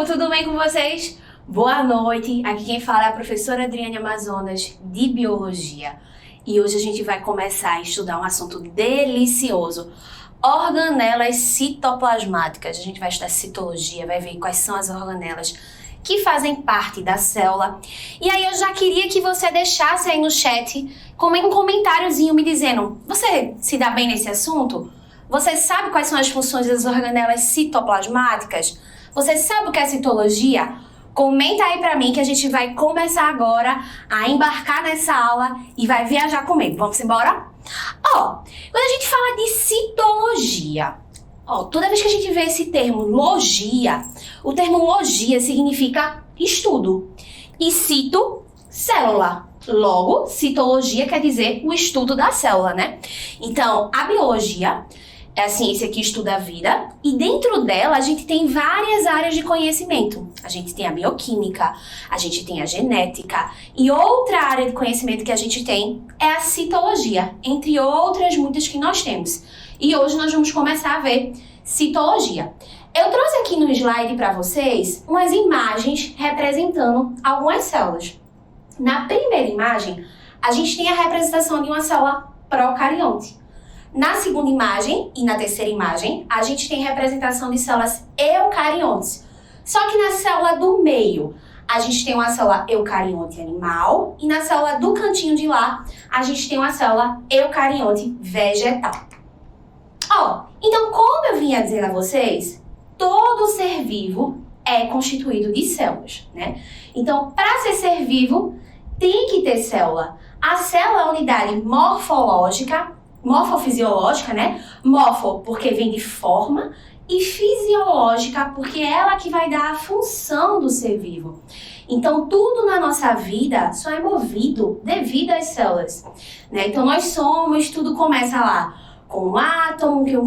povo, tudo bem com vocês? Boa noite, aqui quem fala é a professora Adriane Amazonas de Biologia. E hoje a gente vai começar a estudar um assunto delicioso, organelas citoplasmáticas. A gente vai estudar citologia, vai ver quais são as organelas que fazem parte da célula. E aí eu já queria que você deixasse aí no chat um comentáriozinho me dizendo, você se dá bem nesse assunto? Você sabe quais são as funções das organelas citoplasmáticas? Você sabe o que é citologia? Comenta aí pra mim que a gente vai começar agora a embarcar nessa aula e vai viajar comigo. Vamos embora? Quando a gente fala de citologia, toda vez que a gente vê esse termo logia, o termo logia significa estudo. E cito, célula. Logo, citologia quer dizer o estudo da célula, né? Então, a biologia é a ciência que estuda a vida e dentro dela a gente tem várias áreas de conhecimento. A gente tem a bioquímica, a gente tem a genética e outra área de conhecimento que a gente tem é a citologia, entre outras muitas que nós temos. E hoje nós vamos começar a ver citologia. Eu trouxe aqui no slide para vocês umas imagens representando algumas células. Na primeira imagem, a gente tem a representação de uma célula procarionte. Na segunda imagem e na terceira imagem, a gente tem representação de células eucariontes. Só que na célula do meio, a gente tem uma célula eucarionte animal e na célula do cantinho de lá, a gente tem uma célula eucarionte vegetal. Então, como eu vinha dizer a vocês, todo ser vivo é constituído de células, né? Então, para ser vivo, tem que ter célula. A célula é a unidade morfofisiológica, né? Morfo, porque vem de forma, e fisiológica, porque é ela que vai dar a função do ser vivo. Então, tudo na nossa vida só é movido devido às células, né? Então, tudo começa lá com um átomo, que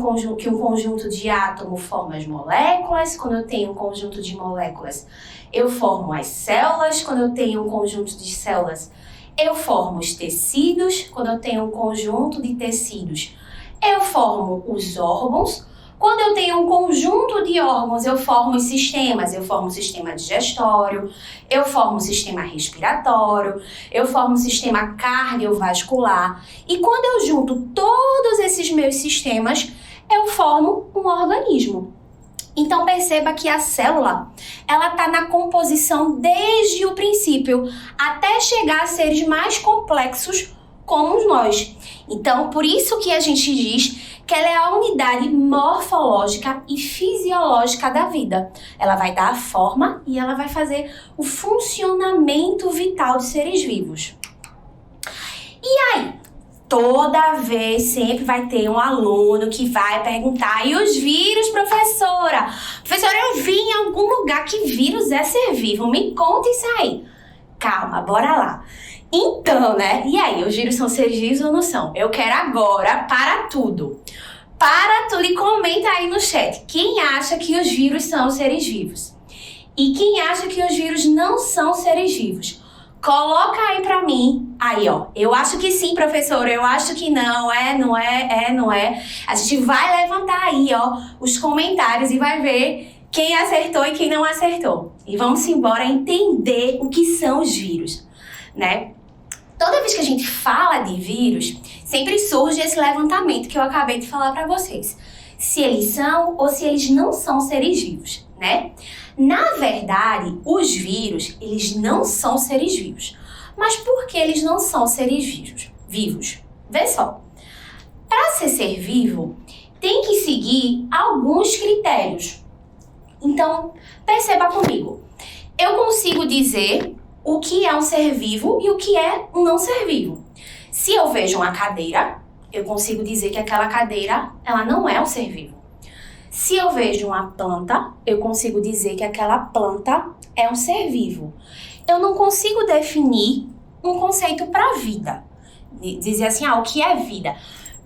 um conjunto de átomos forma as moléculas. Quando eu tenho um conjunto de moléculas, eu formo as células. Quando eu tenho um conjunto de células, eu formo os tecidos. Quando eu tenho um conjunto de tecidos, eu formo os órgãos. Quando eu tenho um conjunto de órgãos, eu formo os sistemas. Eu formo o sistema digestório, eu formo o sistema respiratório, eu formo o sistema cardiovascular. E quando eu junto todos esses meus sistemas, eu formo um organismo. Então perceba que a célula, ela está na composição desde o princípio, até chegar a seres mais complexos como nós. Então, por isso que a gente diz que ela é a unidade morfológica e fisiológica da vida. Ela vai dar a forma e ela vai fazer o funcionamento vital de seres vivos. E aí, toda vez sempre vai ter um aluno que vai perguntar: e os vírus, professora? Professora, eu vi em algum lugar que vírus é ser vivo. Me conta isso aí. Calma, bora lá. Então, né? E aí, os vírus são seres vivos ou não são? Eu quero agora, para tudo e comenta aí no chat. Quem acha que os vírus são seres vivos? E quem acha que os vírus não são seres vivos? Coloca aí pra mim. Aí, eu acho que sim, professora. Eu acho que não. Não é. A gente vai levantar aí, os comentários e vai ver quem acertou e quem não acertou. E vamos embora entender o que são os vírus, né? Toda vez que a gente fala de vírus, sempre surge esse levantamento que eu acabei de falar para vocês. Se eles são ou se eles não são seres vivos, né? Na verdade, os vírus, eles não são seres vivos. Mas por que eles não são seres vivos? Vê só. Para ser vivo, tem que seguir alguns critérios. Então, perceba comigo. Eu consigo dizer o que é um ser vivo e o que é um não ser vivo. Se eu vejo uma cadeira, eu consigo dizer que aquela cadeira, ela não é um ser vivo. Se eu vejo uma planta, eu consigo dizer que aquela planta é um ser vivo. Eu não consigo definir um conceito para vida. Dizer assim, o que é vida?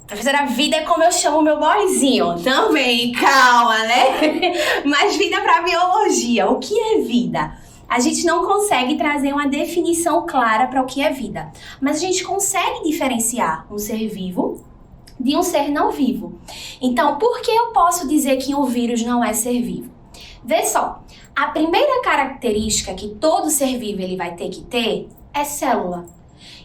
Professora, vida é como eu chamo meu boyzinho. Também, calma, né? Mas vida para biologia, o que é vida? A gente não consegue trazer uma definição clara para o que é vida, mas a gente consegue diferenciar um ser vivo de um ser não vivo. Então, por que eu posso dizer que um vírus não é ser vivo? Vê só, A primeira característica que todo ser vivo ele vai ter que ter é célula.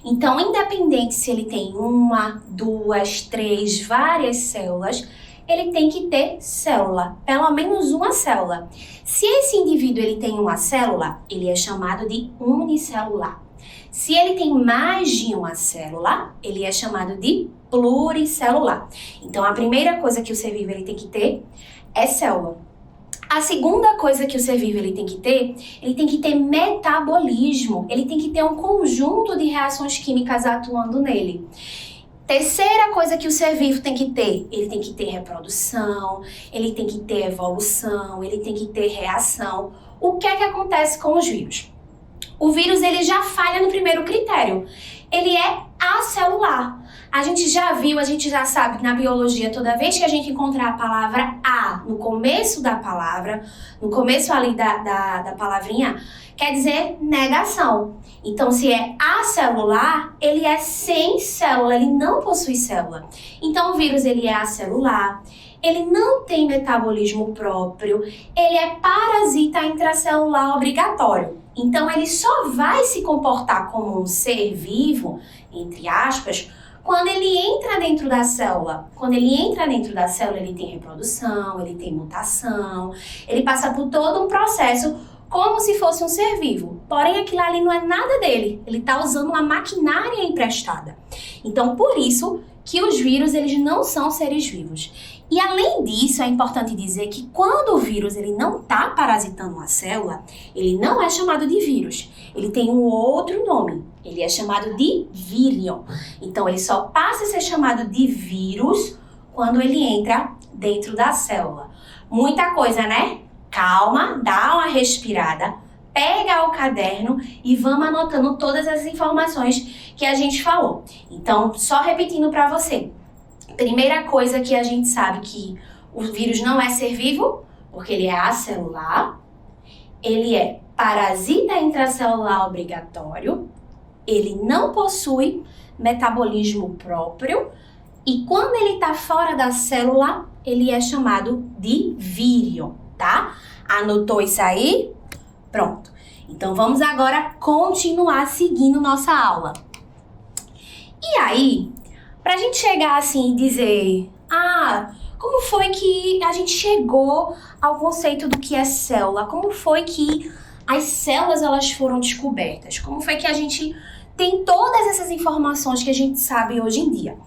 Então, independente se ele tem uma, duas, três, várias células, ele tem que ter célula, pelo menos uma célula. Se esse indivíduo ele tem uma célula, ele é chamado de unicelular. Se ele tem mais de uma célula, ele é chamado de pluricelular. Então, a primeira coisa que o ser vivo ele tem que ter é célula. A segunda coisa que o ser vivo ele tem que ter metabolismo. Ele tem que ter um conjunto de reações químicas atuando nele. Terceira coisa que o ser vivo tem que ter, ele tem que ter reprodução, ele tem que ter evolução, ele tem que ter reação. O que é que acontece com os vírus? O vírus ele já falha no primeiro critério. Ele é acelular. A gente já viu, a gente já sabe que na biologia, toda vez que a gente encontrar a palavra A no começo da palavra, no começo ali da palavrinha, quer dizer negação. Então, se é acelular, ele é sem célula, ele não possui célula. Então, o vírus ele é acelular, ele não tem metabolismo próprio, ele é parasita intracelular obrigatório. Então, ele só vai se comportar como um ser vivo, entre aspas, quando ele entra dentro da célula. Quando ele entra dentro da célula, ele tem reprodução, ele tem mutação, ele passa por todo um processo como se fosse um ser vivo. Porém, aquilo ali não é nada dele. Ele está usando uma maquinária emprestada. Então, por isso que os vírus, eles não são seres vivos. E além disso, é importante dizer que quando o vírus ele não está parasitando uma célula, ele não é chamado de vírus. Ele tem um outro nome. Ele é chamado de vírion. Então, ele só passa a ser chamado de vírus quando ele entra dentro da célula. Muita coisa, né? Calma, dá uma respirada, pega o caderno e vamos anotando todas as informações que a gente falou. Então, só repetindo para você. Primeira coisa que a gente sabe que o vírus não é ser vivo, porque ele é acelular, ele é parasita intracelular obrigatório, ele não possui metabolismo próprio e quando ele está fora da célula, ele é chamado de vírion, tá? Anotou isso aí? Pronto. Então vamos agora continuar seguindo nossa aula. E aí, pra gente chegar assim e dizer, como foi que a gente chegou ao conceito do que é célula? Como foi que as células elas foram descobertas? Como foi que a gente tem todas essas informações que a gente sabe hoje em dia?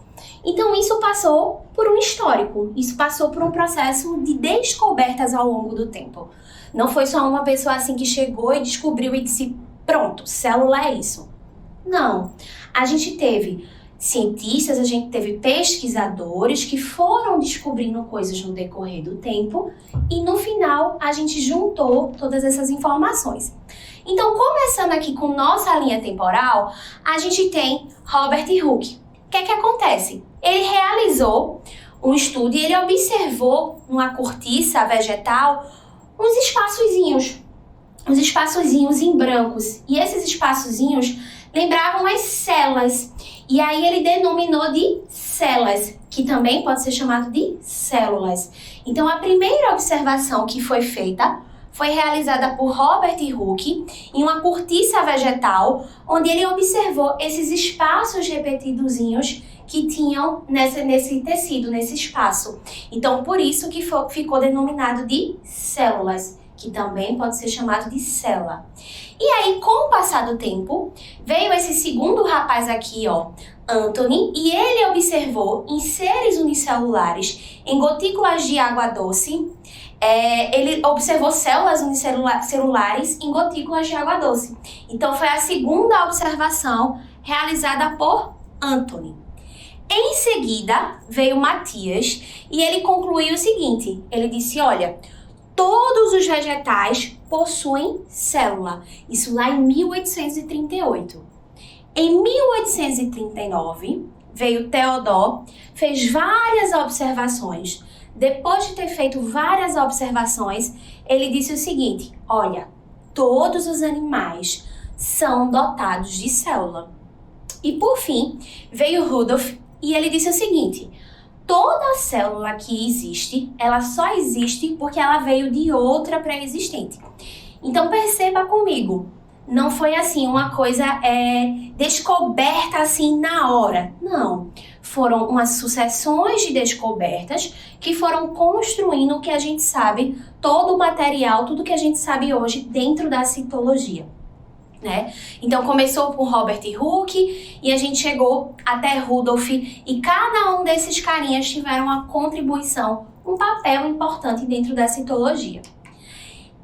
Então isso passou por um histórico, isso passou por um processo de descobertas ao longo do tempo. Não foi só uma pessoa assim que chegou e descobriu e disse, pronto, célula é isso. Não, a gente teve cientistas, a gente teve pesquisadores que foram descobrindo coisas no decorrer do tempo e no final a gente juntou todas essas informações. Então, começando aqui com nossa linha temporal, a gente tem Robert Hooke. O que é que acontece? Ele realizou um estudo e ele observou numa cortiça vegetal uns espaçozinhos em brancos. E esses espaçozinhos lembravam as células. E aí ele denominou de células, que também pode ser chamado de células. Então a primeira observação que foi feita foi realizada por Robert Hooke em uma cortiça vegetal, onde ele observou esses espaços repetidozinhos que tinham nesse tecido, nesse espaço. Então, por isso que ficou denominado de células, que também pode ser chamado de célula. E aí, com o passar do tempo, veio esse segundo rapaz aqui, Anthony, e ele observou em seres unicelulares, em gotículas de água doce, ele observou células unicelulares em gotículas de água doce. Então, foi a segunda observação realizada por Anthony. Em seguida, veio Matias e ele concluiu o seguinte, ele disse, olha, todos os vegetais possuem célula. Isso lá em 1838. Em 1839, veio Theodore, fez várias observações. Depois de ter feito várias observações, ele disse o seguinte, olha, todos os animais são dotados de célula. E por fim, veio Rudolf e ele disse o seguinte, Toda célula que existe, ela só existe porque ela veio de outra pré-existente. Então perceba comigo, não foi assim uma coisa descoberta assim na hora. Não, foram umas sucessões de descobertas que foram construindo o que a gente sabe, todo o material, tudo que a gente sabe hoje dentro da citologia. Né? Então começou com Robert Hooke e a gente chegou até Rudolf, e cada um desses carinhas tiveram uma contribuição, um papel importante dentro da citologia.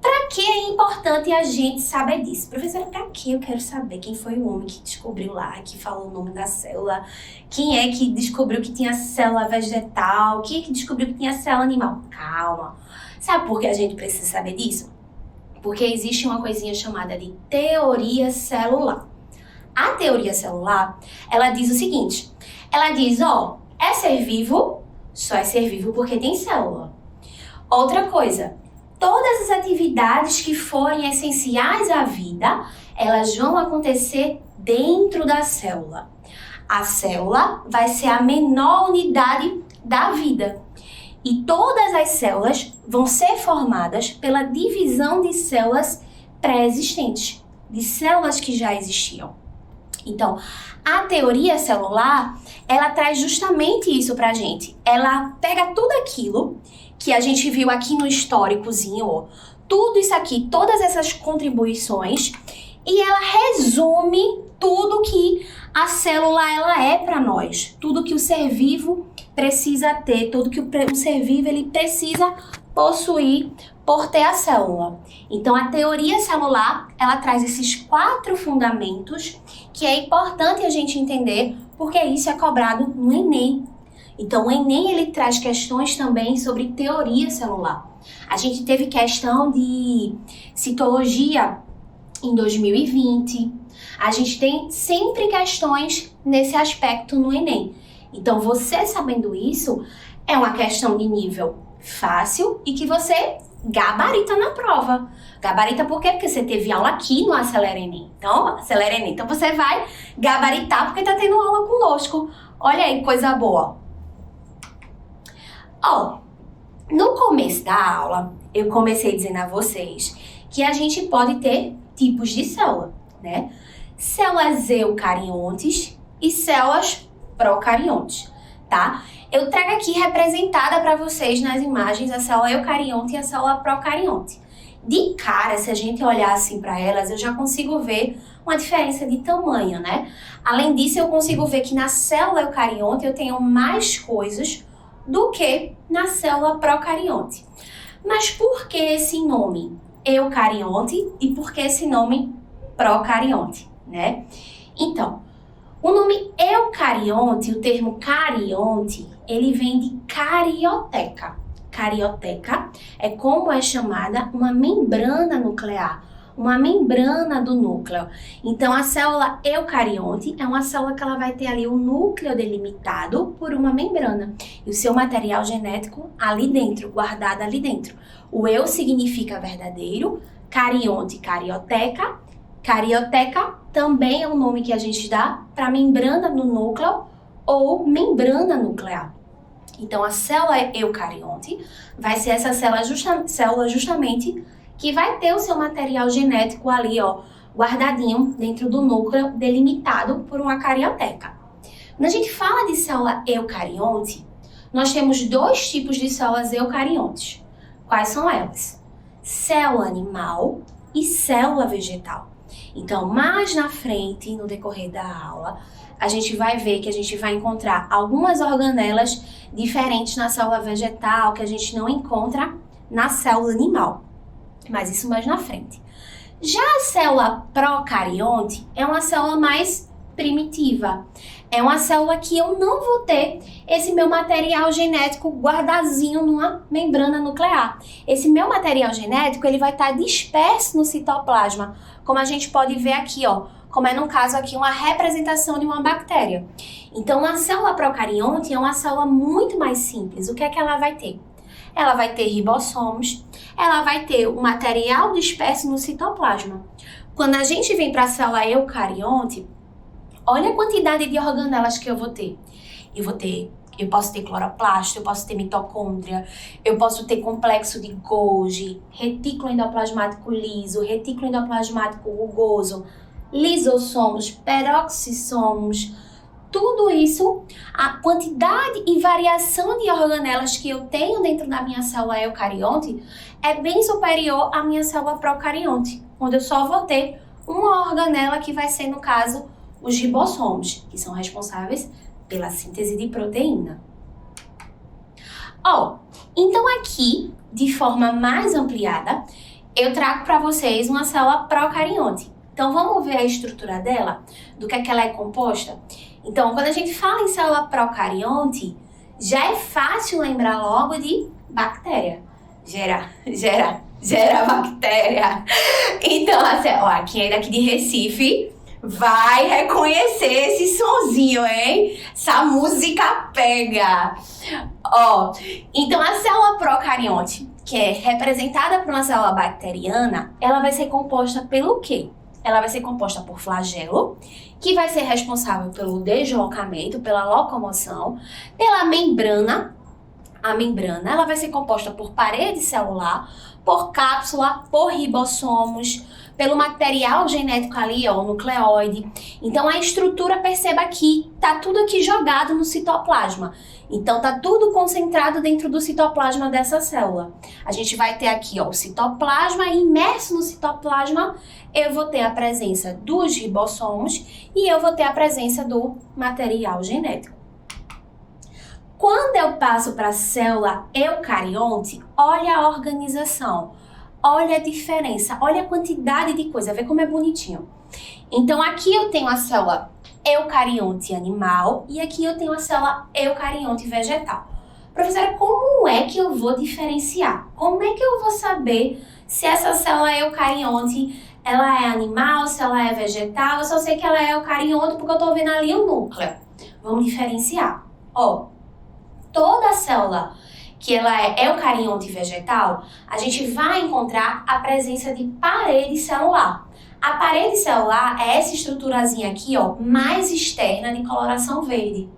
Para que é importante a gente saber disso? Professora, para que eu quero saber quem foi o homem que descobriu lá, que falou o nome da célula, quem é que descobriu que tinha célula vegetal, quem é que descobriu que tinha célula animal? Calma. Sabe por que a gente precisa saber disso? Porque existe uma coisinha chamada de teoria celular. A teoria celular, ela diz o seguinte, ela diz, é ser vivo, só é ser vivo porque tem célula. Outra coisa, todas as atividades que forem essenciais à vida, elas vão acontecer dentro da célula. A célula vai ser a menor unidade da vida. E todas as células vão ser formadas pela divisão de células pré-existentes, de células que já existiam. Então, a teoria celular, ela traz justamente isso pra gente. Ela pega tudo aquilo que a gente viu aqui no históricozinho, tudo isso aqui, todas essas contribuições, e ela resume tudo que a célula ela é para nós, tudo que o ser vivo precisa ter, tudo que o ser vivo ele precisa possuir por ter a célula. Então a teoria celular, ela traz esses 4 fundamentos que é importante a gente entender, porque isso é cobrado no Enem. Então o Enem ele traz questões também sobre teoria celular. A gente teve questão de citologia em 2020. A gente tem sempre questões nesse aspecto no Enem. Então, você sabendo isso, é uma questão de nível fácil e que você gabarita na prova. Gabarita por quê? Porque você teve aula aqui no Acelera Enem. Então, Acelera Enem. Então, você vai gabaritar porque tá tendo aula conosco. Olha aí, coisa boa. No começo da aula, eu comecei dizendo a vocês que a gente pode ter tipos de célula, né? Células eucariontes e células procariontes, tá? Eu trago aqui representada para vocês nas imagens a célula eucarionte e a célula procarionte. De cara, se a gente olhar assim para elas, eu já consigo ver uma diferença de tamanho, né? Além disso, eu consigo ver que na célula eucarionte eu tenho mais coisas do que na célula procarionte. Mas por que esse nome eucarionte e por que esse nome procarionte, né? Então, o nome eucarionte, o termo carionte, ele vem de carioteca. Carioteca é como é chamada uma membrana nuclear, uma membrana do núcleo. Então, a célula eucarionte é uma célula que ela vai ter ali o núcleo delimitado por uma membrana e o seu material genético ali dentro, guardado ali dentro. O eu significa verdadeiro, carionte, carioteca. Carioteca também é um nome que a gente dá para membrana do núcleo ou membrana nuclear. Então, a célula eucarionte vai ser essa célula justamente que vai ter o seu material genético ali, guardadinho dentro do núcleo, delimitado por uma carioteca. Quando a gente fala de célula eucarionte, nós temos 2 tipos de células eucariontes. Quais são elas? Célula animal e célula vegetal. Então, mais na frente, no decorrer da aula, a gente vai ver que a gente vai encontrar algumas organelas diferentes na célula vegetal que a gente não encontra na célula animal. Mas isso mais na frente. Já a célula procarionte é uma célula mais primitiva. É uma célula que eu não vou ter esse meu material genético guardadinho numa membrana nuclear. Esse meu material genético ele vai estar disperso no citoplasma, como a gente pode ver aqui, como é no caso aqui uma representação de uma bactéria. Então, a célula procarionte é uma célula muito mais simples. O que é que ela vai ter? Ela vai ter ribossomos, ela vai ter o material disperso no citoplasma. Quando a gente vem para a célula eucarionte, olha a quantidade de organelas que eu vou ter. Eu vou ter Eu posso ter cloroplasto, eu posso ter mitocôndria, eu posso ter complexo de Golgi, retículo endoplasmático liso, retículo endoplasmático rugoso, lisossomos, peroxissomos. Tudo isso, a quantidade e variação de organelas que eu tenho dentro da minha célula eucarionte é bem superior à minha célula procarionte, onde eu só vou ter uma organela que vai ser, no caso, os ribossomos, que são responsáveis pela síntese de proteína. Então aqui, de forma mais ampliada, eu trago para vocês uma célula procarionte. Então vamos ver a estrutura dela, do que ela é composta? Então, quando a gente fala em célula procarionte, já é fácil lembrar logo de bactéria. Gera bactéria. Então, a célula, quem é daqui de Recife vai reconhecer esse sonzinho, hein? Essa música pega. Então a célula procarionte, que é representada por uma célula bacteriana, ela vai ser composta pelo quê? Ela vai ser composta por flagelo, que vai ser responsável pelo deslocamento, pela locomoção, pela membrana. A membrana, ela vai ser composta por parede celular, por cápsula, por ribossomos, pelo material genético ali, o nucleóide. Então a estrutura, perceba aqui, tá tudo aqui jogado no citoplasma. Então tá tudo concentrado dentro do citoplasma dessa célula. A gente vai ter aqui, o citoplasma, imerso no citoplasma, eu vou ter a presença dos ribossomos e eu vou ter a presença do material genético. Quando eu passo para a célula eucarionte, olha a organização, olha a diferença, olha a quantidade de coisa, vê como é bonitinho. Então aqui eu tenho a célula eucarionte animal e aqui eu tenho a célula eucarionte vegetal. Professora, como é que eu vou diferenciar? Como é que eu vou saber se essa célula eucarionte ela é animal, se ela é vegetal? Eu só sei que ela é eucarionte porque eu estou vendo ali o núcleo. Vamos diferenciar. Toda célula que ela é eucarionte vegetal, a gente vai encontrar a presença de parede celular. A parede celular é essa estruturazinha aqui, mais externa de coloração verde.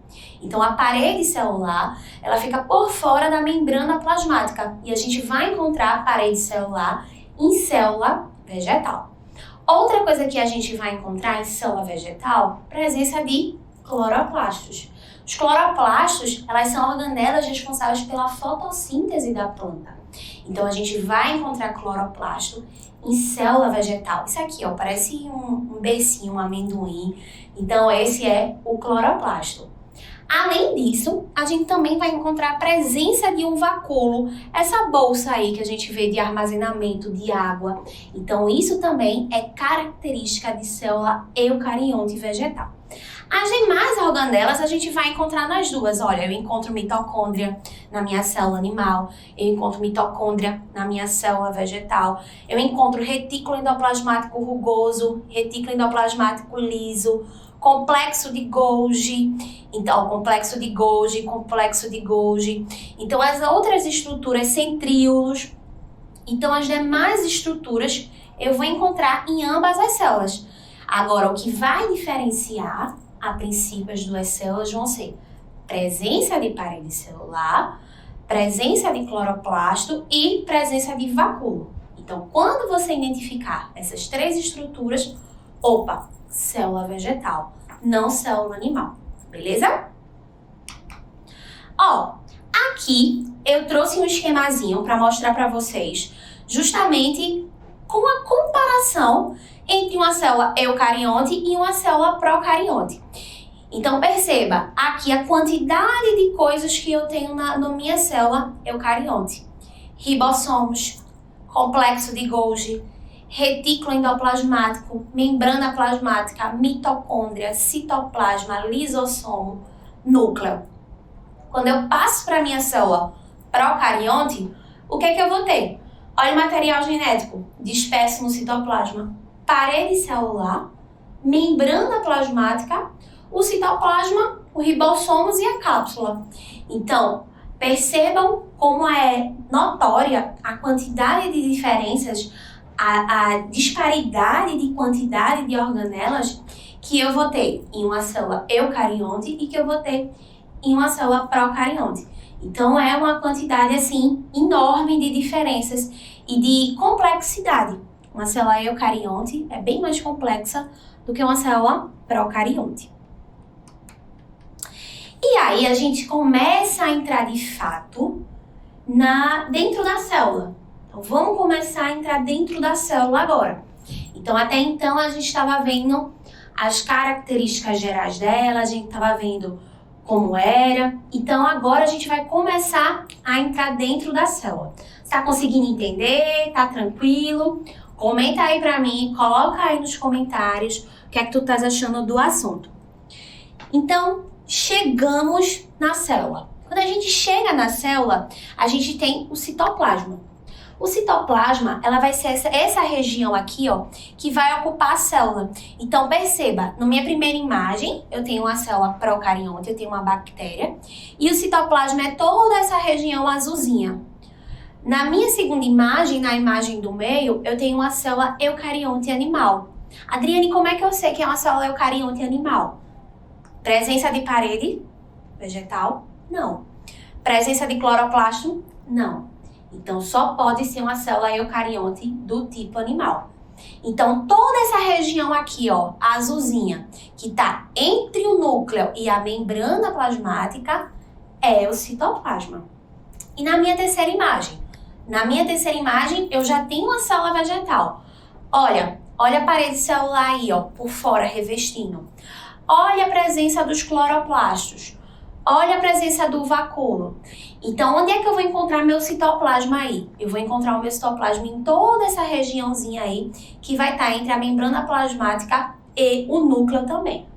Então, a parede celular, ela fica por fora da membrana plasmática e a gente vai encontrar a parede celular em célula vegetal. Outra coisa que a gente vai encontrar em célula vegetal, presença de cloroplastos. Os cloroplastos, elas são organelas responsáveis pela fotossíntese da planta. Então, a gente vai encontrar cloroplasto em célula vegetal. Isso aqui, parece um beicinho, um amendoim. Então, esse é o cloroplasto. Além disso, a gente também vai encontrar a presença de um vacúolo, essa bolsa aí que a gente vê de armazenamento de água. Então, isso também é característica de célula eucarionte vegetal. As demais organelas a gente vai encontrar nas duas. Olha, eu encontro mitocôndria na minha célula animal, eu encontro mitocôndria na minha célula vegetal, eu encontro retículo endoplasmático rugoso, retículo endoplasmático liso, complexo de Golgi. Então, complexo de Golgi. Então, as outras estruturas, centríolos. Então, as demais estruturas eu vou encontrar em ambas as células. Agora, o que vai diferenciar, a princípio, as duas células vão ser presença de parede celular, presença de cloroplasto e presença de vacúolo. Então, quando você identificar essas três estruturas, célula vegetal, não célula animal, beleza? Aqui eu trouxe um esquemazinho para mostrar para vocês justamente com a comparação entre uma célula eucarionte e uma célula procarionte. Então, perceba aqui a quantidade de coisas que eu tenho na minha célula eucarionte. Ribossomos, complexo de Golgi, retículo endoplasmático, membrana plasmática, mitocôndria, citoplasma, lisossomo, núcleo. Quando eu passo para a minha célula procarionte, o que é que eu vou ter? Olha o material genético disperso no citoplasma, parede celular, membrana plasmática, o citoplasma, o ribossomos e a cápsula. Então, percebam como é notória a quantidade de diferenças, a disparidade de quantidade de organelas que eu vou ter em uma célula eucarionte e que eu vou ter em uma célula procarionte. Então, é uma quantidade, assim, enorme de diferenças e de complexidade. Uma célula eucarionte é bem mais complexa do que uma célula procarionte. E aí, a gente começa a entrar, de fato, dentro da célula. Então, vamos começar a entrar dentro da célula agora. Então, até então, a gente estava vendo as características gerais dela, a gente estava vendo como era. Então, agora a gente vai começar a entrar dentro da célula. Está conseguindo entender? Tá tranquilo? Comenta aí pra mim, coloca aí nos comentários o que é que tu estás achando do assunto. Então, chegamos na célula. Quando a gente chega na célula, a gente tem o citoplasma. O citoplasma, ela vai ser essa região aqui, ó, que vai ocupar a célula. Então, perceba, na minha primeira imagem, eu tenho uma célula procarionte, eu tenho uma bactéria, e o citoplasma é toda essa região azulzinha. Na minha segunda imagem, na imagem do meio, eu tenho uma célula eucarionte animal. Adriane, como é que eu sei que é uma célula eucarionte animal? Presença de parede vegetal? Não. Presença de cloroplasto? Não. Então, só pode ser uma célula eucarionte do tipo animal. Então, toda essa região aqui, ó, azulzinha, que está entre o núcleo e a membrana plasmática, é o citoplasma. E na minha terceira imagem? Na minha terceira imagem, eu já tenho uma célula vegetal. Olha a parede celular aí, ó, por fora, revestindo. Olha a presença dos cloroplastos. Olha a presença do vacúolo. Então, onde é que eu vou encontrar meu citoplasma aí? Eu vou encontrar o meu citoplasma em toda essa regiãozinha aí, que vai estar entre a membrana plasmática e o núcleo também.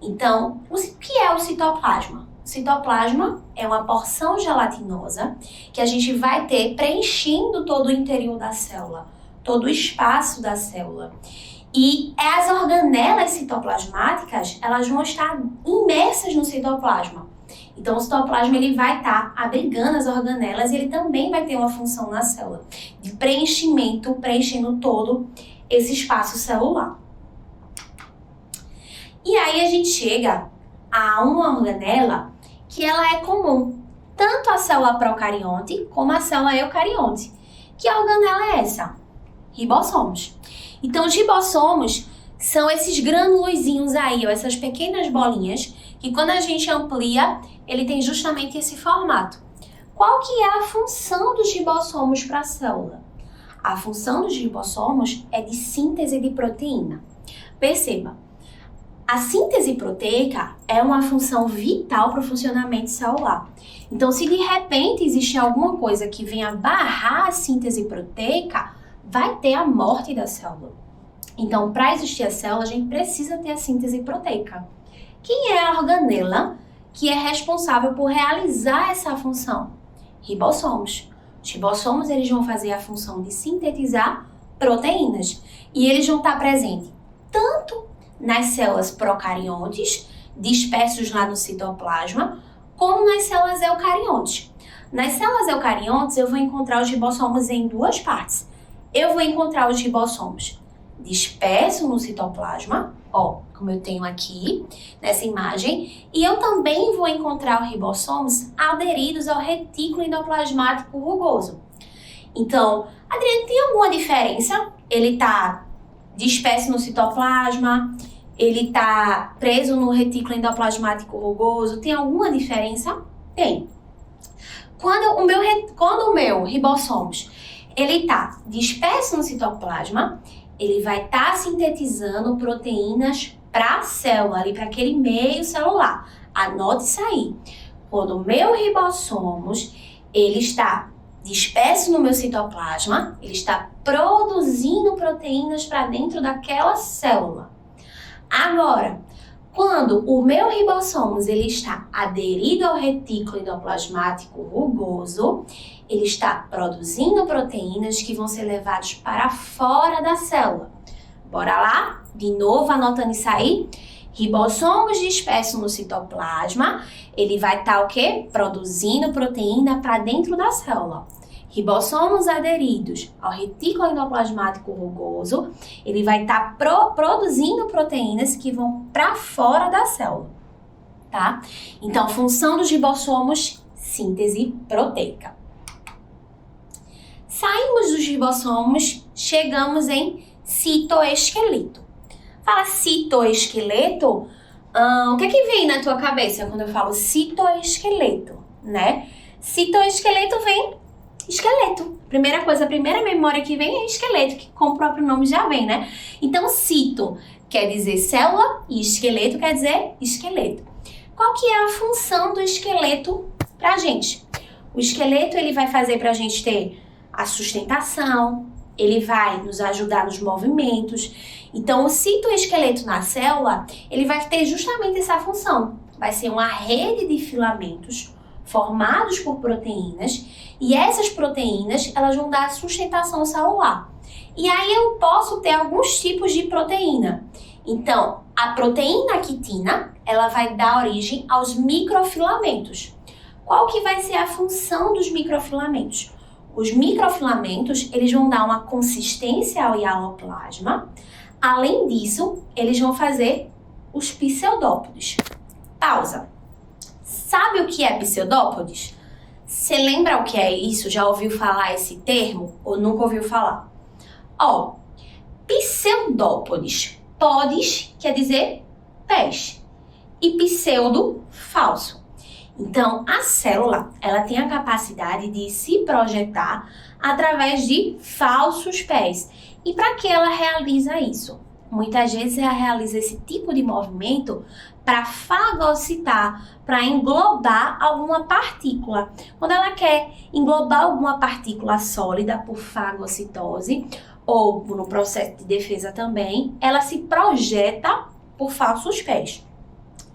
Então, o que é o citoplasma? O citoplasma é uma porção gelatinosa que a gente vai ter preenchendo todo o interior da célula, todo o espaço da célula. E as organelas citoplasmáticas, elas vão estar imersas no citoplasma. Então, o citoplasma ele vai estar abrigando as organelas e ele também vai ter uma função na célula de preenchimento, preenchendo todo esse espaço celular. E aí a gente chega a uma organela que ela é comum, tanto a célula procarionte como a célula eucarionte. Que organela é essa? Ribossomos. Então, os ribossomos são esses granulozinhos aí, ó, essas pequenas bolinhas, que quando a gente amplia, ele tem justamente esse formato. Qual que é a função dos ribossomos para a célula? A função dos ribossomos é de síntese de proteína. Perceba, a síntese proteica é uma função vital para o funcionamento celular. Então, se de repente existe alguma coisa que venha barrar a síntese proteica, vai ter a morte da célula. Então, para existir a célula, a gente precisa ter a síntese proteica. Quem é a organela que é responsável por realizar essa função? Ribossomos. Os ribossomos, eles vão fazer a função de sintetizar proteínas. E eles vão estar presentes tanto nas células procariontes, dispersos lá no citoplasma, como nas células eucariontes. Nas células eucariontes, eu vou encontrar os ribossomos em duas partes. Eu vou encontrar os ribossomos dispersos no citoplasma, ó, como eu tenho aqui nessa imagem, e eu também vou encontrar os ribossomos aderidos ao retículo endoplasmático rugoso. Então, Adriane, tem alguma diferença? Ele está disperso no citoplasma, ele está preso no retículo endoplasmático rugoso, tem alguma diferença? Tem. Quando o meu ribossomos ele está disperso no citoplasma, ele vai estar sintetizando proteínas para a célula, ali para aquele meio celular. Anote isso aí. Quando o meu ribossomos, ele está disperso no meu citoplasma, ele está produzindo proteínas para dentro daquela célula. Agora, quando o meu ribossomos ele está aderido ao retículo endoplasmático rugoso, ele está produzindo proteínas que vão ser levadas para fora da célula. Bora lá? De novo, anotando isso aí. Ribossomos dispersos no citoplasma, ele vai estar o quê? Produzindo proteína para dentro da célula. Ribossomos aderidos ao retículo endoplasmático rugoso, ele vai estar produzindo proteínas que vão para fora da célula, tá? Então, função dos ribossomos, síntese proteica. Saímos dos ribossomos, chegamos em citoesqueleto. Fala citoesqueleto, o que é que vem na tua cabeça quando eu falo citoesqueleto, né? Citoesqueleto vem esqueleto. Primeira coisa, a primeira memória que vem é esqueleto, que como o próprio nome já vem, né? Então, cito quer dizer célula e esqueleto quer dizer esqueleto. Qual que é a função do esqueleto pra gente? O esqueleto, ele vai fazer pra gente ter a sustentação, ele vai nos ajudar nos movimentos. Então, o citoesqueleto na célula, ele vai ter justamente essa função. Vai ser uma rede de filamentos formados por proteínas, e essas proteínas, elas vão dar sustentação celular. E aí eu posso ter alguns tipos de proteína. Então, a proteína quitina, ela vai dar origem aos microfilamentos. Qual que vai ser a função dos microfilamentos? Os microfilamentos, eles vão dar uma consistência ao hialoplasma. Além disso, eles vão fazer os pseudópodes. Pausa. Sabe o que é pseudópodes? Você lembra o que é isso? Já ouviu falar esse termo ou nunca ouviu falar? Pseudópodes. Podes quer dizer pés e pseudo, falso. Então, a célula, ela tem a capacidade de se projetar através de falsos pés. E para que ela realiza isso? Muitas vezes ela realiza esse tipo de movimento para fagocitar, para englobar alguma partícula. Quando ela quer englobar alguma partícula sólida por fagocitose, ou no processo de defesa também, ela se projeta por falsos pés.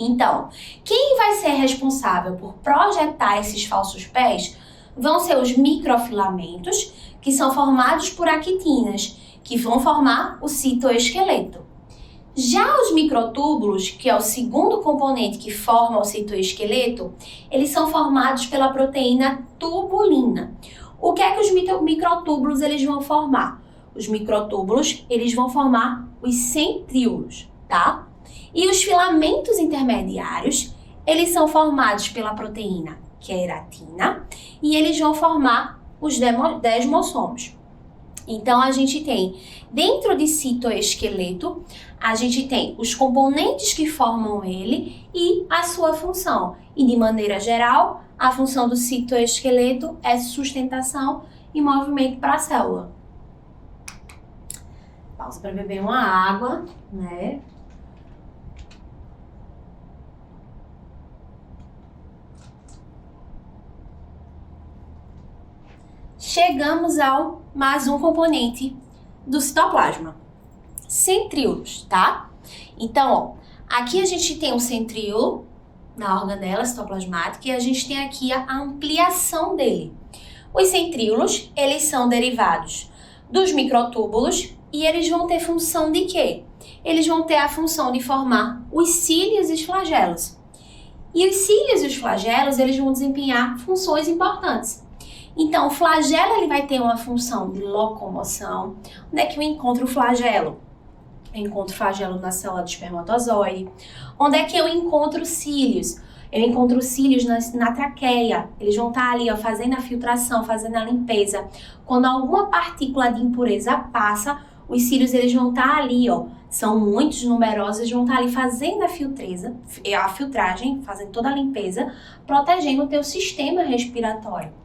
Então, quem vai ser responsável por projetar esses falsos pés vão ser os microfilamentos, que são formados por actinas, que vão formar o citoesqueleto. Já os microtúbulos, que é o segundo componente que forma o citoesqueleto, eles são formados pela proteína tubulina. O que é que os microtúbulos eles vão formar? Os microtúbulos, eles vão formar os centríolos, tá? E os filamentos intermediários, eles são formados pela proteína queratina e eles vão formar os desmossomos. Então, a gente tem, dentro de citoesqueleto, a gente tem os componentes que formam ele e a sua função. E, de maneira geral, a função do citoesqueleto é sustentação e movimento para a célula. Pausa para beber uma água, né? Chegamos ao mais um componente do citoplasma, centríolos, tá? Então, aqui a gente tem um centríolo na organela citoplasmática e a gente tem aqui a ampliação dele. Os centríolos, eles são derivados dos microtúbulos e eles vão ter função de quê? Eles vão ter a função de formar os cílios e os flagelos. E os cílios e os flagelos, eles vão desempenhar funções importantes. Então, o flagelo ele vai ter uma função de locomoção. Onde é que eu encontro o flagelo? Eu encontro o flagelo na célula do espermatozoide. Onde é que eu encontro cílios? Eu encontro cílios na traqueia. Eles vão estar ali, ó, fazendo a filtração, fazendo a limpeza. Quando alguma partícula de impureza passa, os cílios eles vão estar ali, ó. São muitos, numerosos, eles vão estar ali fazendo a filtragem, fazendo toda a limpeza, protegendo o teu sistema respiratório.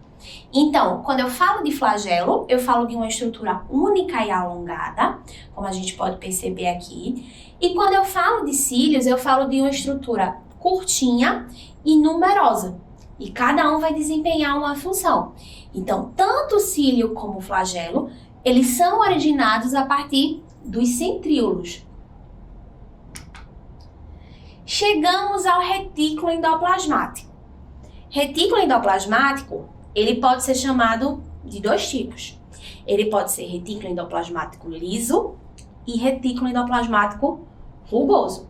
Então, quando eu falo de flagelo, eu falo de uma estrutura única e alongada, como a gente pode perceber aqui. E quando eu falo de cílios, eu falo de uma estrutura curtinha e numerosa. E cada um vai desempenhar uma função. Então, tanto o cílio como o flagelo, eles são originados a partir dos centríolos. Chegamos ao retículo endoplasmático. Retículo endoplasmático, ele pode ser chamado de dois tipos. Ele pode ser retículo endoplasmático liso e retículo endoplasmático rugoso.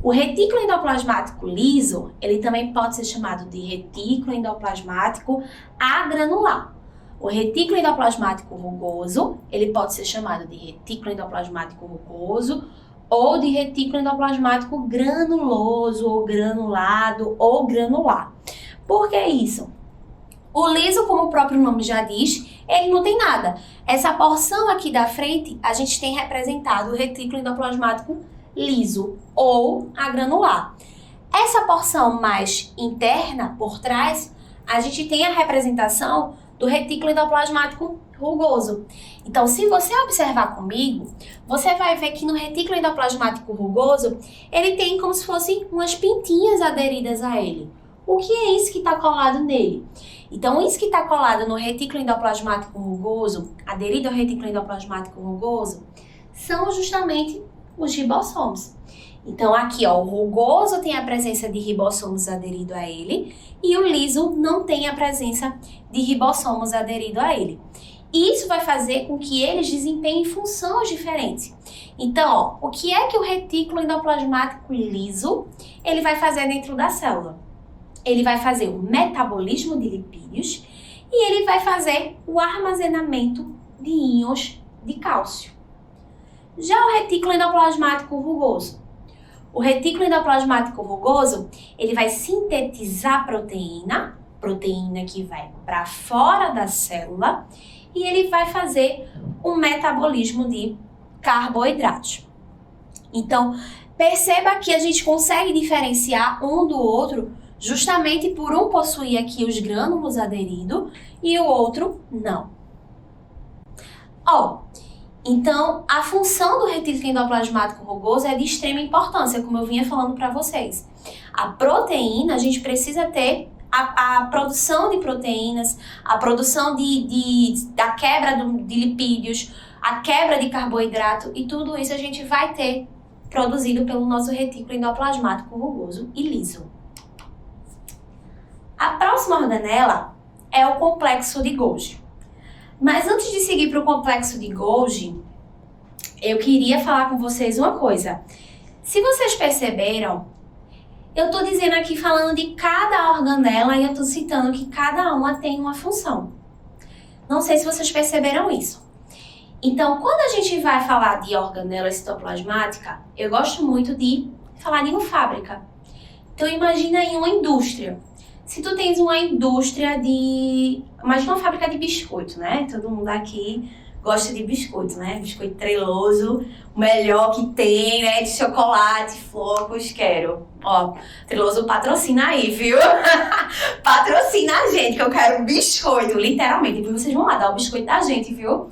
O retículo endoplasmático liso, ele também pode ser chamado de retículo endoplasmático agranular. O retículo endoplasmático rugoso, ele pode ser chamado de retículo endoplasmático rugoso ou de retículo endoplasmático granuloso, ou granulado, ou granular. Por que isso? O liso, como o próprio nome já diz, ele não tem nada. Essa porção aqui da frente, a gente tem representado o retículo endoplasmático liso, ou a granular. Essa porção mais interna, por trás, a gente tem a representação do retículo endoplasmático rugoso. Então, se você observar comigo, você vai ver que no retículo endoplasmático rugoso, ele tem como se fossem umas pintinhas aderidas a ele. O que é isso que está colado nele? Então, isso que está colado no retículo endoplasmático rugoso, aderido ao retículo endoplasmático rugoso, são justamente os ribossomos. Então, aqui, ó, o rugoso tem a presença de ribossomos aderido a ele e o liso não tem a presença de ribossomos aderido a ele. Isso vai fazer com que eles desempenhem funções diferentes. Então, ó, o que é que o retículo endoplasmático liso ele vai fazer dentro da célula? Ele vai fazer o metabolismo de lipídios e ele vai fazer o armazenamento de íons de cálcio. Já o retículo endoplasmático rugoso. O retículo endoplasmático rugoso, ele vai sintetizar proteína que vai para fora da célula, e ele vai fazer um metabolismo de carboidratos. Então, perceba que a gente consegue diferenciar um do outro justamente por um possuir aqui os grânulos aderidos e o outro não. Então, a função do retículo endoplasmático rugoso é de extrema importância, como eu vinha falando para vocês. A proteína, a gente precisa ter a produção de proteínas, a produção da quebra de lipídios, a quebra de carboidrato, e tudo isso a gente vai ter produzido pelo nosso retículo endoplasmático rugoso e liso. A próxima organela é o complexo de Golgi. Mas antes de seguir para o complexo de Golgi, eu queria falar com vocês uma coisa. Se vocês perceberam, eu estou dizendo aqui, falando de cada organela, e eu estou citando que cada uma tem uma função. Não sei se vocês perceberam isso. Então, quando a gente vai falar de organela citoplasmática, eu gosto muito de falar de uma fábrica. Então, imagina aí uma indústria. Se tu tens uma indústria de... Imagina uma fábrica de biscoito, né? Todo mundo aqui gosta de biscoito, né? Biscoito treloso, o melhor que tem, né? De chocolate, flocos, quero. Ó, Treloso patrocina aí, viu? Patrocina a gente, que eu quero biscoito, literalmente. Depois vocês vão lá dar o biscoito da gente, viu?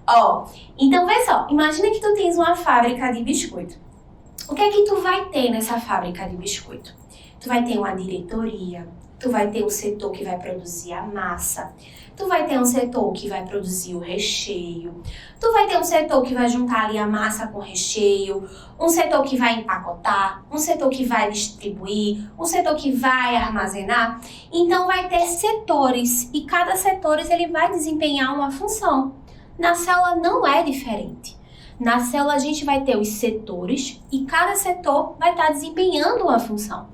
Ó, então vê só, imagina que tu tens uma fábrica de biscoito. O que é que tu vai ter nessa fábrica de biscoito? Tu vai ter uma diretoria, tu vai ter um setor que vai produzir a massa, tu vai ter um setor que vai produzir o recheio, tu vai ter um setor que vai juntar ali a massa com o recheio, um setor que vai empacotar, um setor que vai distribuir, um setor que vai armazenar. Então vai ter setores e cada setor ele vai desempenhar uma função. Na célula não é diferente. Na célula a gente vai ter os setores e cada setor vai estar desempenhando uma função.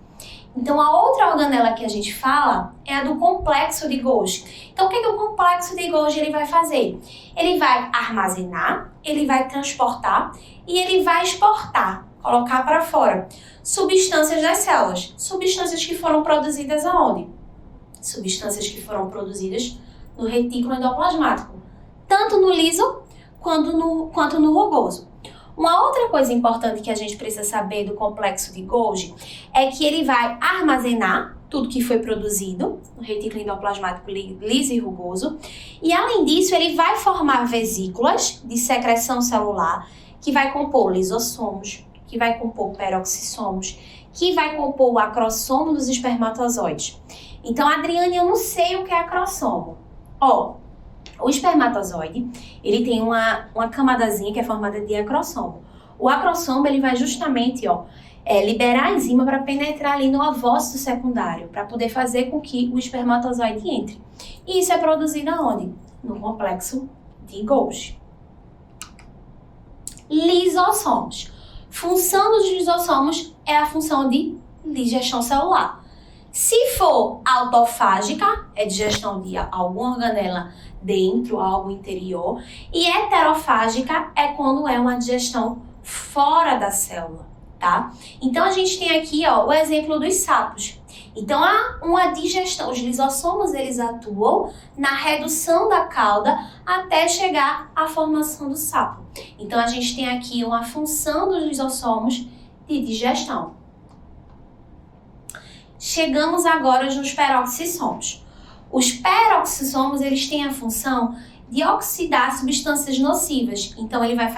Então, a outra organela que a gente fala é a do complexo de Golgi. Então, o que o complexo de Golgi ele vai fazer? Ele vai armazenar, ele vai transportar e ele vai exportar, colocar para fora substâncias das células. Substâncias que foram produzidas aonde? Substâncias que foram produzidas no retículo endoplasmático, tanto no liso quanto no rugoso. Uma outra coisa importante que a gente precisa saber do complexo de Golgi é que ele vai armazenar tudo que foi produzido no retículo endoplasmático liso e rugoso, e além disso ele vai formar vesículas de secreção celular que vai compor lisossomos, que vai compor peroxissomos, que vai compor o acrossomo dos espermatozoides. Então, Adriane, eu não sei o que é acrossomo. O espermatozoide, ele tem uma camadazinha que é formada de acrossomo. O acrossomo, ele vai justamente, liberar a enzima para penetrar ali no ovócito secundário, para poder fazer com que o espermatozoide entre. E isso é produzido aonde? No complexo de Golgi. Lisossomos. Função dos lisossomos é a função de digestão celular. Se for autofágica, é digestão de alguma organela dentro, algo interior. E heterofágica é quando é uma digestão fora da célula, tá? Então a gente tem aqui, ó, o exemplo dos sapos. Então há uma digestão, os lisossomos eles atuam na redução da cauda até chegar à formação do sapo. Então a gente tem aqui uma função dos lisossomos de digestão. Chegamos agora nos peroxissomos. Os peroxissomos eles têm a função de oxidar substâncias nocivas. Então ele vai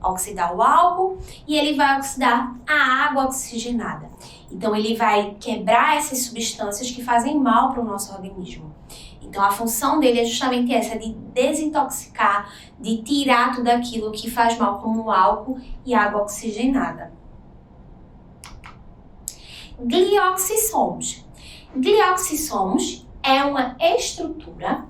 oxidar o álcool e ele vai oxidar a água oxigenada. Então ele vai quebrar essas substâncias que fazem mal para o nosso organismo. Então a função dele é justamente essa, de desintoxicar, de tirar tudo aquilo que faz mal, como o álcool e água oxigenada. Glioxissomos. Glioxissomos é uma estrutura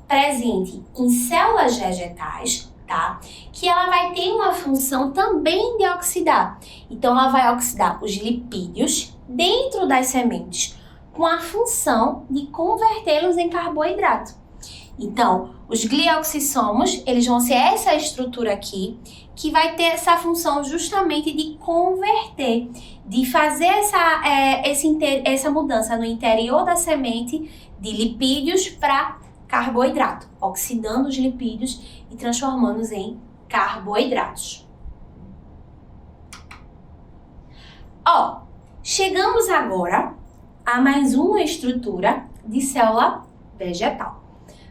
presente em células vegetais, tá? Que ela vai ter uma função também de oxidar. Então ela vai oxidar os lipídios dentro das sementes, com a função de convertê-los em carboidrato. Então, os glioxissomos, eles vão ser essa estrutura aqui, que vai ter essa função justamente de converter, de fazer essa mudança no interior da semente de lipídios para carboidrato, oxidando os lipídios e transformando-os em carboidratos. Ó, chegamos agora a mais uma estrutura de célula vegetal.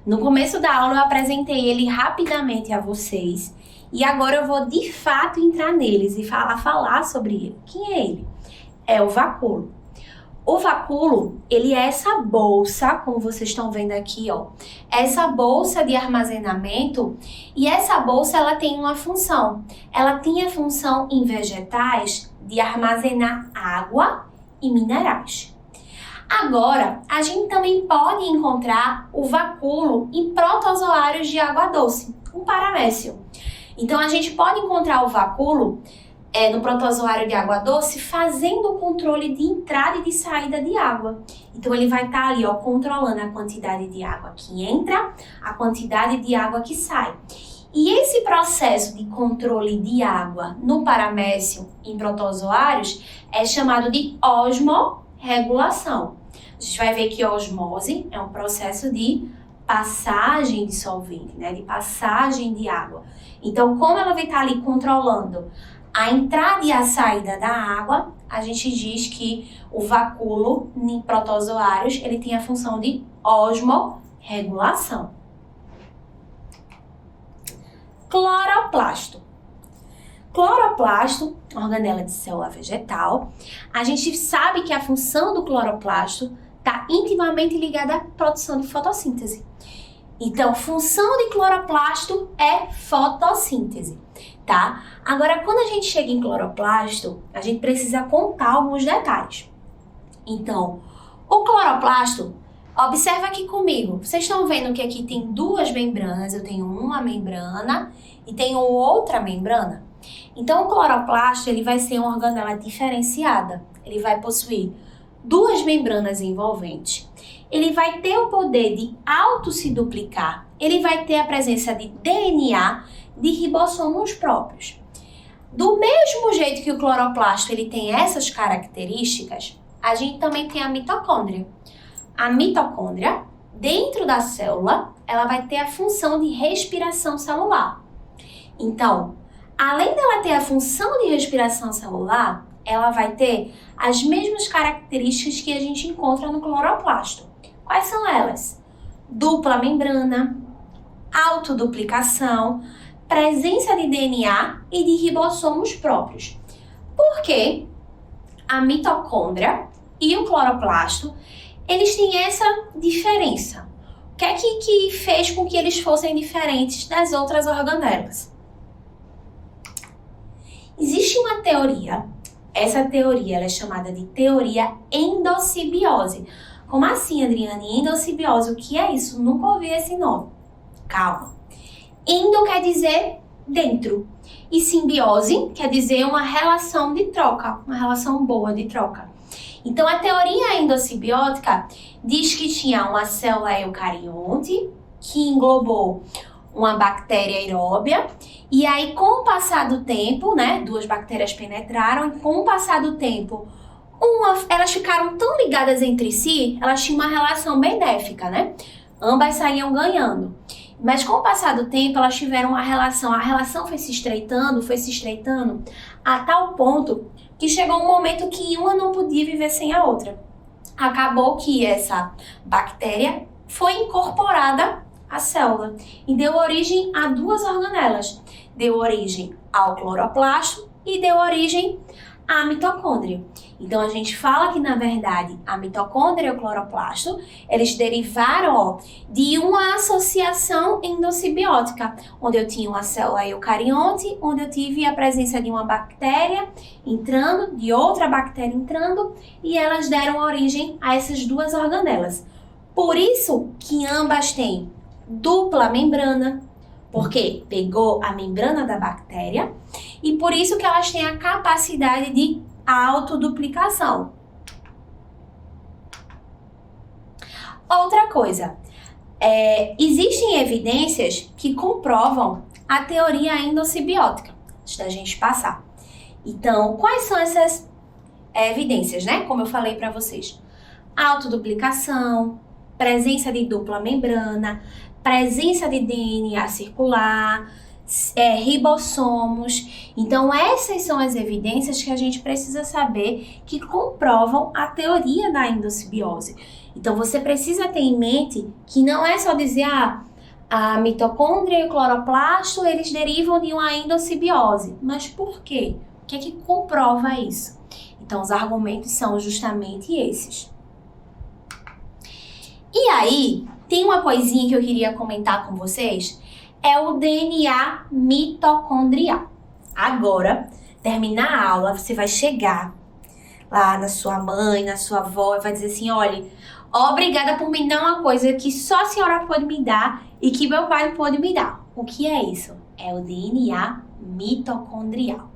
No começo da aula eu apresentei ele rapidamente a vocês e agora eu vou de fato entrar neles e falar sobre ele. Quem é ele? É o vacúolo. O vacúolo, ele é essa bolsa, como vocês estão vendo aqui, ó, essa bolsa de armazenamento, e essa bolsa ela tem uma função. Ela tem a função em vegetais de armazenar água e minerais. Agora, a gente também pode encontrar o vacúolo em protozoários de água doce, um paramécio. Então, a gente pode encontrar o vacúolo no protozoário de água doce fazendo o controle de entrada e de saída de água. Então, ele vai estar ali, ó, controlando a quantidade de água que entra, a quantidade de água que sai. E esse processo de controle de água no paramécio em protozoários é chamado de osmorregulação. A gente vai ver que osmose é um processo de passagem de solvente, né? De passagem de água. Então, como ela vai estar ali controlando a entrada e a saída da água, a gente diz que o vacúolo em protozoários ele tem a função de osmorregulação. Cloroplasto. Cloroplasto, organela de célula vegetal. A gente sabe que a função do cloroplasto está intimamente ligada à produção de fotossíntese. Então, função de cloroplasto é fotossíntese, tá? Agora, quando a gente chega em cloroplasto, a gente precisa contar alguns detalhes. Então, o cloroplasto, observa aqui comigo. Vocês estão vendo que aqui tem duas membranas. Eu tenho uma membrana e tenho outra membrana. Então, o cloroplasto ele vai ser uma organela diferenciada. Ele vai possuir duas membranas envolventes. Ele vai ter o poder de auto-se duplicar. Ele vai ter a presença de DNA, de ribossomos próprios. Do mesmo jeito que o cloroplasto ele tem essas características, a gente também tem a mitocôndria. A mitocôndria, dentro da célula, ela vai ter a função de respiração celular. Então, além dela ter a função de respiração celular, ela vai ter as mesmas características que a gente encontra no cloroplasto. Quais são elas? Dupla membrana, autoduplicação, presença de DNA e de ribossomos próprios. Por quê? A mitocôndria e o cloroplasto, eles têm essa diferença. O que é que fez com que eles fossem diferentes das outras organelas? Existe uma teoria, essa teoria ela é chamada de teoria endossimbiose. Como assim, Adriane? Endossimbiose, o que é isso? Nunca ouvi esse nome. Calma. Endo quer dizer dentro. E simbiose quer dizer uma relação de troca, uma relação boa de troca. Então, a teoria endossimbiótica diz que tinha uma célula eucarionte que englobou uma bactéria aeróbia, e aí com o passar do tempo, né, 2 bactérias penetraram, e com o passar do tempo, elas ficaram tão ligadas entre si, elas tinham uma relação benéfica, né? Ambas saíam ganhando. Mas com o passar do tempo, elas tiveram uma relação, a relação foi se estreitando, a tal ponto que chegou um momento que uma não podia viver sem a outra. Acabou que essa bactéria foi incorporada à célula e deu origem a 2 organelas. Deu origem ao cloroplasto e deu origem à mitocôndria. Então, a gente fala que, na verdade, a mitocôndria e o cloroplasto, eles derivaram de uma associação endossimbiótica, onde eu tinha uma célula eucarionte, onde eu tive a presença de uma bactéria entrando, de outra bactéria entrando, e elas deram origem a essas 2 organelas. Por isso que ambas têm dupla membrana, porque pegou a membrana da bactéria, e por isso que elas têm a capacidade de autoduplicação. Outra coisa, existem evidências que comprovam a teoria endossimbiótica, antes da gente passar. Então, quais são essas evidências, né? Como eu falei para vocês. Autoduplicação, presença de dupla membrana, presença de DNA circular, ribossomos. Então, essas são as evidências que a gente precisa saber que comprovam a teoria da endossimbiose. Então, você precisa ter em mente que não é só dizer a mitocôndria e o cloroplasto, eles derivam de uma endossimbiose. Mas por quê? O que é que comprova isso? Então, os argumentos são justamente esses. E aí, tem uma coisinha que eu queria comentar com vocês, é o DNA mitocondrial. Agora, terminar a aula, você vai chegar lá na sua mãe, na sua avó, e vai dizer assim, olha, obrigada por me dar uma coisa que só a senhora pode me dar e que meu pai não pode me dar. O que é isso? É o DNA mitocondrial.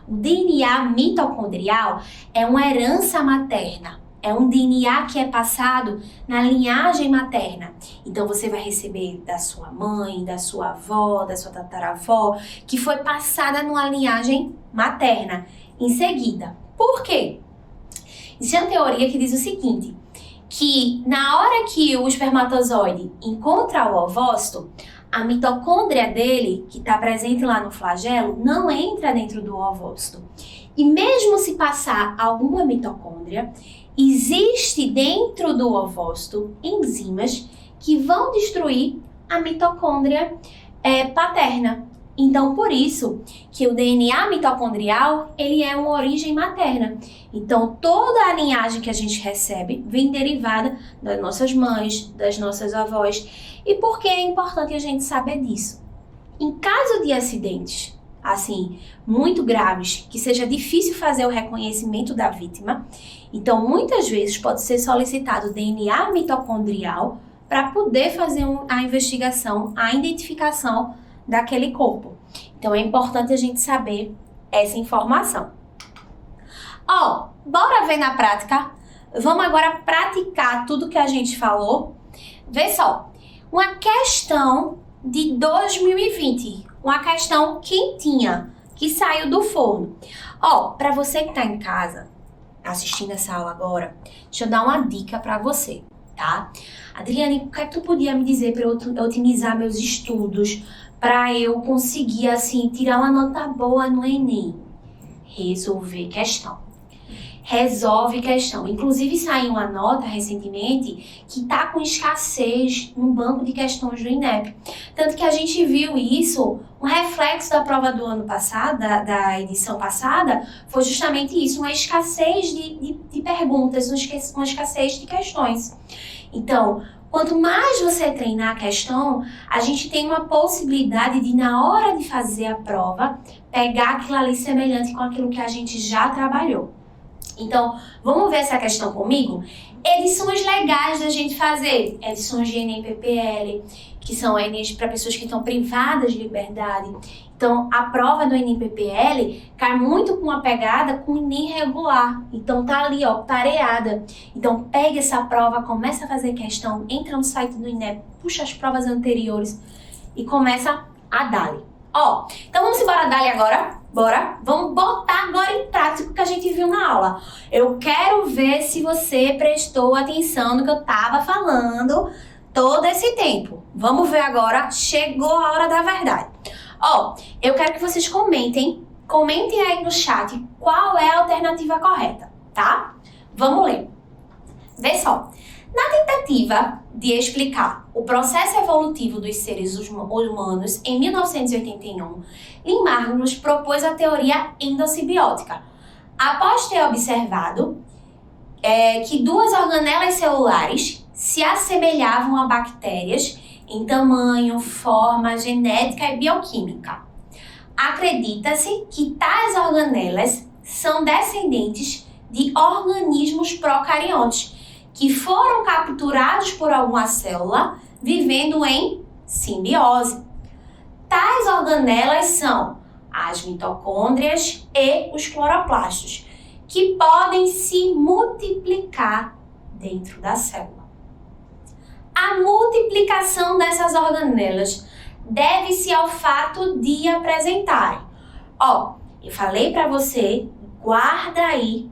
O DNA mitocondrial é uma herança materna. É um DNA que é passado na linhagem materna. Então, você vai receber da sua mãe, da sua avó, da sua tataravó, que foi passada numa linhagem materna. Em seguida, por quê? Existe uma teoria que diz o seguinte, que na hora que o espermatozoide encontra o ovócito, a mitocôndria dele, que está presente lá no flagelo, não entra dentro do ovócito. E mesmo se passar alguma mitocôndria, existe dentro do ovócito enzimas que vão destruir a mitocôndria paterna. Então, por isso que o DNA mitocondrial, ele é uma origem materna. Então, toda a linhagem que a gente recebe vem derivada das nossas mães, das nossas avós. E por que é importante a gente saber disso? Em caso de acidentes, assim, muito graves, que seja difícil fazer o reconhecimento da vítima, então, muitas vezes pode ser solicitado DNA mitocondrial para poder fazer a investigação, a identificação daquele corpo. Então, é importante a gente saber essa informação. Bora ver na prática? Vamos agora praticar tudo que a gente falou. Vê só, uma questão de 2020, uma questão quentinha, que saiu do forno. Para você que está em casa, assistindo essa aula agora, deixa eu dar uma dica para você, tá? Adriane, o que é que tu podia me dizer para eu otimizar meus estudos, para eu conseguir, assim, tirar uma nota boa no Enem? Resolver questão. Resolve questão. Inclusive, saiu uma nota recentemente que está com escassez no banco de questões do INEP. Tanto que a gente viu isso, um reflexo da prova do ano passado, da edição passada, foi justamente isso, uma escassez de perguntas, uma escassez de questões. Então, quanto mais você treinar a questão, a gente tem uma possibilidade de, na hora de fazer a prova, pegar aquilo ali semelhante com aquilo que a gente já trabalhou. Então, vamos ver essa questão comigo? Edições legais da gente fazer. Edições de ENEM-PPL, que são Enems para pessoas que estão privadas de liberdade. Então, a prova do ENEM-PPL cai muito com uma pegada com o Enem regular. Então, tá ali, pareada. Então, pega essa prova, começa a fazer questão, entra no site do INEP, puxa as provas anteriores e começa a dar-lhe. Ó, então vamos embora dar-lhe agora? Bora? Vamos botar agora em prática o que a gente viu na aula. Eu quero ver se você prestou atenção no que eu tava falando todo esse tempo. Vamos ver agora, chegou a hora da verdade. Ó, eu quero que vocês comentem aí no chat qual é a alternativa correta, tá? Vamos ler. Vê só. Na tentativa de explicar o processo evolutivo dos seres humanos, em 1981, Lynn Margulis propôs a teoria endossimbiótica. Após ter observado que duas organelas celulares se assemelhavam a bactérias em tamanho, forma, genética e bioquímica. Acredita-se que tais organelas são descendentes de organismos procariontes, que foram capturados por alguma célula vivendo em simbiose. Tais organelas são as mitocôndrias e os cloroplastos, que podem se multiplicar dentro da célula. A multiplicação dessas organelas deve-se ao fato de apresentarem. Ó, eu falei para você, guarda aí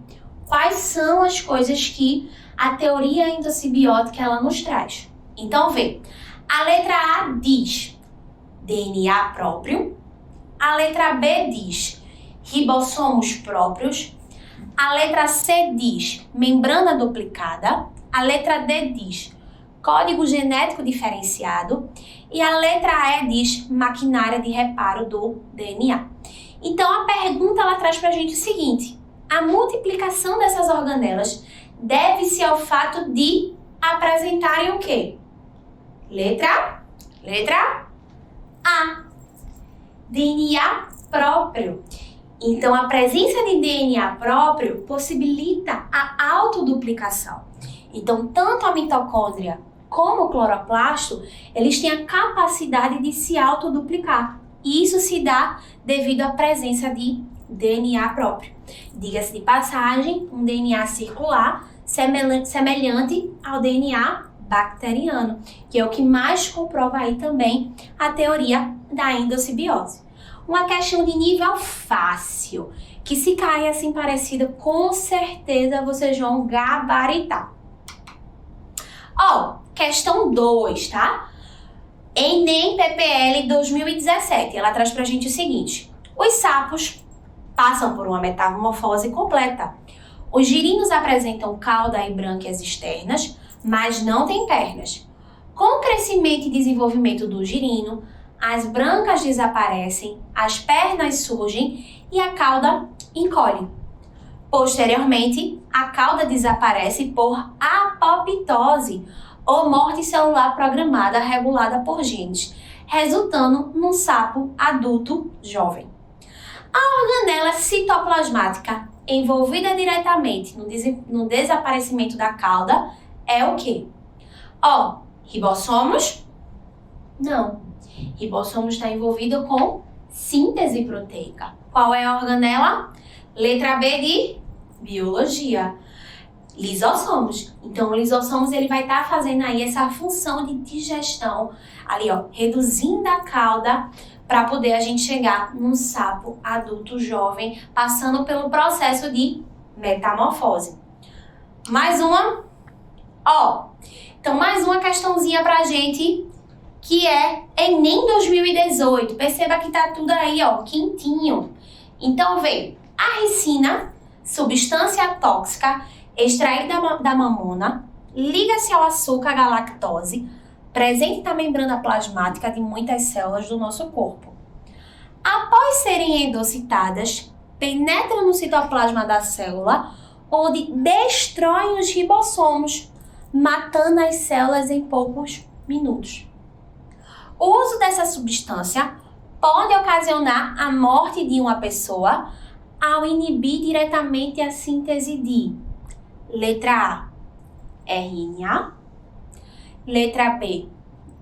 quais são as coisas que a teoria endossimbiótica ela nos traz. Então, vê. A letra A diz DNA próprio. A letra B diz ribossomos próprios. A letra C diz membrana duplicada. A letra D diz código genético diferenciado. E a letra E diz maquinária de reparo do DNA. Então, a pergunta ela traz pra gente o seguinte. A multiplicação dessas organelas deve-se ao fato de apresentarem o quê? Letra A. DNA próprio. Então, a presença de DNA próprio possibilita a autoduplicação. Então, tanto a mitocôndria como o cloroplasto, eles têm a capacidade de se autoduplicar. E isso se dá devido à presença de DNA próprio. Diga-se de passagem, um DNA circular semelhante ao DNA bacteriano, que é o que mais comprova aí também a teoria da endossimbiose. Uma questão de nível fácil, que se cair assim parecida, com certeza vocês vão gabaritar. Ó, questão 2, tá? Enem PPL 2017, ela traz pra gente o seguinte. Os sapos passam por uma metamorfose completa. Os girinos apresentam cauda e brânquias externas, mas não têm pernas. Com o crescimento e desenvolvimento do girino, as brancas desaparecem, as pernas surgem e a cauda encolhe. Posteriormente, a cauda desaparece por apoptose, ou morte celular programada regulada por genes, resultando num sapo adulto jovem. A organela citoplasmática envolvida diretamente no desaparecimento da cauda é o quê? Ó, ribossomos? Não. Ribossomos está envolvido com síntese proteica. Qual é a organela? Letra B de biologia. Lisossomos. Então, o lisossomos ele vai estar fazendo aí essa função de digestão, ali ó, reduzindo a cauda para poder a gente chegar num sapo adulto jovem, passando pelo processo de metamorfose. Mais uma, ó. Então, mais uma questãozinha pra gente, que é Enem 2018. Perceba que tá tudo aí, ó, quentinho. Então, vem, a ricina, substância tóxica, extraída da mamona, liga-se ao açúcar galactose, presente na membrana plasmática de muitas células do nosso corpo. Após serem endocitadas, penetram no citoplasma da célula, onde destroem os ribossomos, matando as células em poucos minutos. O uso dessa substância pode ocasionar a morte de uma pessoa ao inibir diretamente a síntese de letra A, RNA, letra B,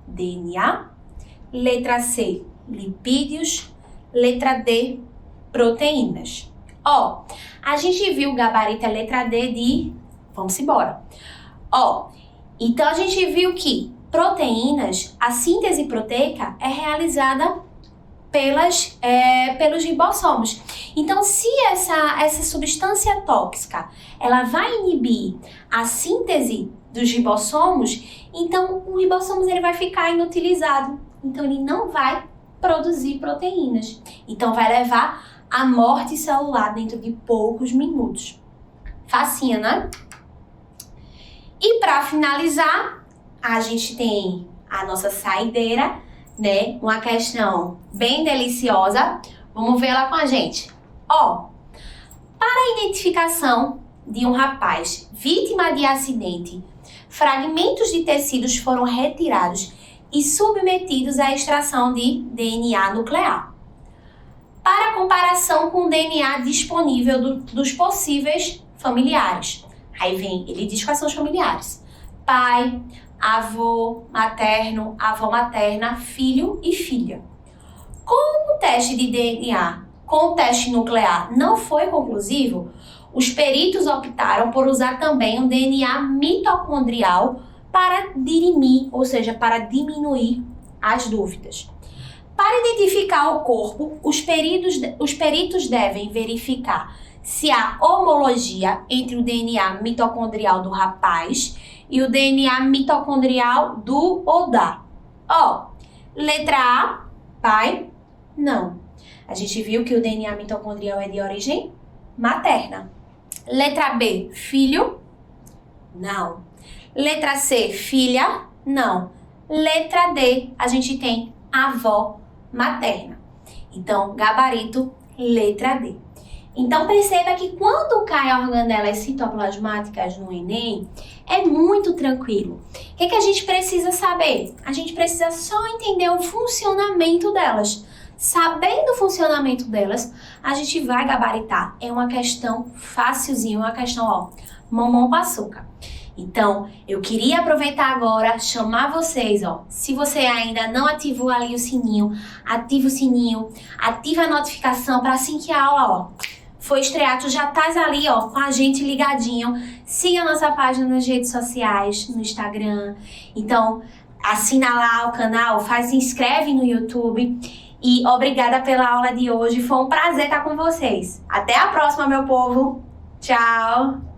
DNA, letra C, lipídios, letra D, proteínas. Ó, a gente viu o gabarito a letra D de... Vamos embora. Ó, então a gente viu que proteínas, a síntese proteica é realizada pelos ribossomos. Então, se essa substância tóxica ela vai inibir a síntese dos ribossomos, então o ribossomos ele vai ficar inutilizado. Então, ele não vai produzir proteínas. Então, vai levar à morte celular dentro de poucos minutos. Facinho, né? E para finalizar, a gente tem a nossa saideira, né? Uma questão bem deliciosa. Vamos ver ela com a gente. Para a identificação de um rapaz vítima de acidente, fragmentos de tecidos foram retirados e submetidos à extração de DNA nuclear. Para comparação com o DNA disponível dos possíveis familiares. Aí ele diz quais são os familiares. Pai, avô materno, avó materna, filho e filha. Como o teste de DNA com o teste nuclear não foi conclusivo, os peritos optaram por usar também o DNA mitocondrial para dirimir, ou seja, para diminuir as dúvidas. Para identificar o corpo, os peritos devem verificar se há homologia entre o DNA mitocondrial do rapaz e o DNA mitocondrial do ou da. Letra A, pai, não. A gente viu que o DNA mitocondrial é de origem materna. Letra B, filho, não. Letra C, filha, não. Letra D, a gente tem avó materna. Então, gabarito, letra D. Então, perceba que quando cai organelas citoplasmáticas no Enem, é muito tranquilo. O que a gente precisa saber? A gente precisa só entender o funcionamento delas. Sabendo o funcionamento delas, a gente vai gabaritar. É uma questão facilzinha, uma questão, mamão com açúcar. Então, eu queria aproveitar agora, chamar vocês, se você ainda não ativou ali o sininho, ativa o sininho, ativa a notificação para assim que a aula, foi estrear, tu já estás ali, com a gente ligadinho. Siga a nossa página nas redes sociais, no Instagram. Então, assina lá o canal, se inscreve no YouTube. E obrigada pela aula de hoje, foi um prazer estar com vocês. Até a próxima, meu povo. Tchau!